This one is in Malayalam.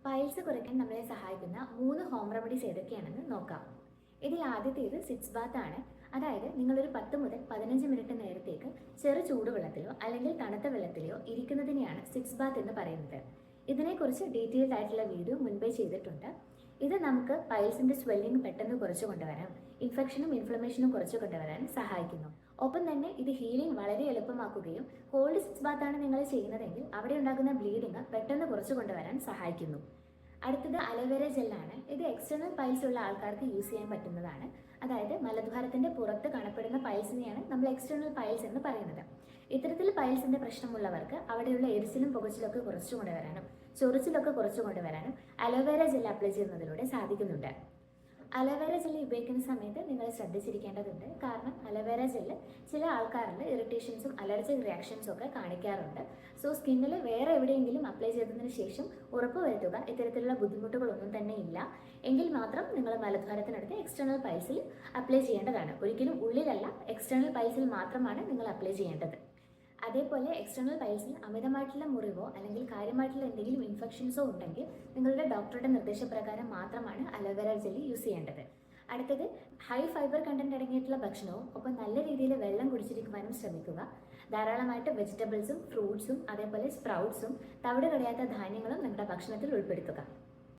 പൈൽസ് കുറയ്ക്കാൻ നമ്മളെ സഹായിക്കുന്ന 3 ഹോം റെമഡീസ് ഏതൊക്കെയാണെന്ന് നോക്കാം. ഇതിൽ ആദ്യത്തേത് സിറ്റ്സ് ബാത്ത് ആണ്. അതായത് നിങ്ങളൊരു 10 മുതൽ 15 മിനിറ്റ് നേരത്തേക്ക് ചെറു ചൂടുവെള്ളത്തിലോ അല്ലെങ്കിൽ തണുത്ത വെള്ളത്തിലോ ഇരിക്കുന്നതിനെയാണ് സിറ്റ്സ് ബാത്ത് എന്ന് പറയുന്നത്. ഇതിനെക്കുറിച്ച് ഡീറ്റെയിൽഡ് ആയിട്ടുള്ള വീഡിയോ മുൻപേ ചെയ്തിട്ടുണ്ട്. ഇത് നമുക്ക് പൈൽസിന്റെ സ്വെല്ലിംഗ് പെട്ടെന്ന് കുറച്ചു കൊണ്ടുവരാം, ഇൻഫെക്ഷനും ഇൻഫ്ലമേഷനും കുറച്ചു കൊണ്ടുവരാൻ സഹായിക്കുന്നു. ഒപ്പം തന്നെ ഇത് ഹീലിംഗ് വളരെ എളുപ്പമാക്കുകയും കോൾഡ് സിറ്റ്സ് ബാത്ത് ആണ് നിങ്ങൾ ചെയ്യുന്നതെങ്കിൽ അവിടെ ഉണ്ടാകുന്ന ബ്ലീഡിങ് പെട്ടെന്ന് കുറച്ചു കൊണ്ടുവരാൻ സഹായിക്കുന്നു. അടുത്തത് അലോവേര ജെല്ലാണ്. ഇത് എക്സ്റ്റേണൽ പൈൽസ് ഉള്ള ആൾക്കാർക്ക് യൂസ് ചെയ്യാൻ പറ്റുന്നതാണ്. അതായത് മലദ്വാരത്തിന്റെ പുറത്ത് കാണപ്പെടുന്ന പൈൽസിനെയാണ് നമ്മൾ എക്സ്റ്റേണൽ പൈൽസ് എന്ന് പറയുന്നത്. ഇത്തരത്തിൽ പൈൽസിന്റെ പ്രശ്നമുള്ളവർക്ക് അവിടെയുള്ള എരിച്ചിലും പുകച്ചിലൊക്കെ കുറച്ചു കൊണ്ടുവരാനും ചൊറിച്ചിലൊക്കെ കുറച്ചു കൊണ്ടുവരാനും അലോവേര ജെൽ അപ്ലൈ ചെയ്യുന്നതിലൂടെ സാധിക്കുന്നുണ്ട്. അലോവേര ജെല്ല് ഉപയോഗിക്കുന്ന സമയത്ത് നിങ്ങൾ ശ്രദ്ധിച്ചിരിക്കേണ്ടതുണ്ട്. കാരണം അലോവേര ജെല്ല് ചില ആൾക്കാരിൽ ഇറിറ്റേഷൻസും അലർജിക് റിയാക്ഷൻസും ഒക്കെ കാണിക്കാറുണ്ട്. സോ സ്കിന്നിൽ വേറെ എവിടെയെങ്കിലും അപ്ലൈ ചെയ്തതിന് ശേഷം ഉറപ്പുവരുത്തുക ഇത്തരത്തിലുള്ള ബുദ്ധിമുട്ടുകളൊന്നും തന്നെ ഇല്ല എങ്കിൽ മാത്രം നിങ്ങൾ മലദ്വാരത്തിനടുത്ത് എക്സ്റ്റേണൽ പൈൽസിൽ അപ്ലൈ ചെയ്യേണ്ടതാണ്. ഒരിക്കലും ഉള്ളിലല്ല, എക്സ്റ്റേണൽ പൈൽസിൽ മാത്രമാണ് നിങ്ങൾ അപ്ലൈ ചെയ്യേണ്ടത്. അതേപോലെ എക്സ്റ്റേണൽ പൈൽസിൽ അമിതമായിട്ടുള്ള മുറിവോ അല്ലെങ്കിൽ കാര്യമായിട്ടുള്ള എന്തെങ്കിലും ഇൻഫെക്ഷൻസോ ഉണ്ടെങ്കിൽ നിങ്ങളുടെ ഡോക്ടറുടെ നിർദ്ദേശപ്രകാരം മാത്രമാണ് അലോവേര ജെല്ലി യൂസ് ചെയ്യേണ്ടത്. അടുത്തത് ഹൈ ഫൈബർ കണ്ടന്റ് അടങ്ങിയിട്ടുള്ള ഭക്ഷണവും ഒപ്പം നല്ല രീതിയിൽ വെള്ളം കുടിച്ചിരിക്കുവാനും ശ്രമിക്കുക. ധാരാളമായിട്ട് വെജിറ്റബിൾസും ഫ്രൂട്ട്സും അതേപോലെ സ്പ്രൗട്ട്സും തവിട് കളയാത്ത ധാന്യങ്ങളും നിങ്ങളുടെ ഭക്ഷണത്തിൽ ഉൾപ്പെടുത്തുക.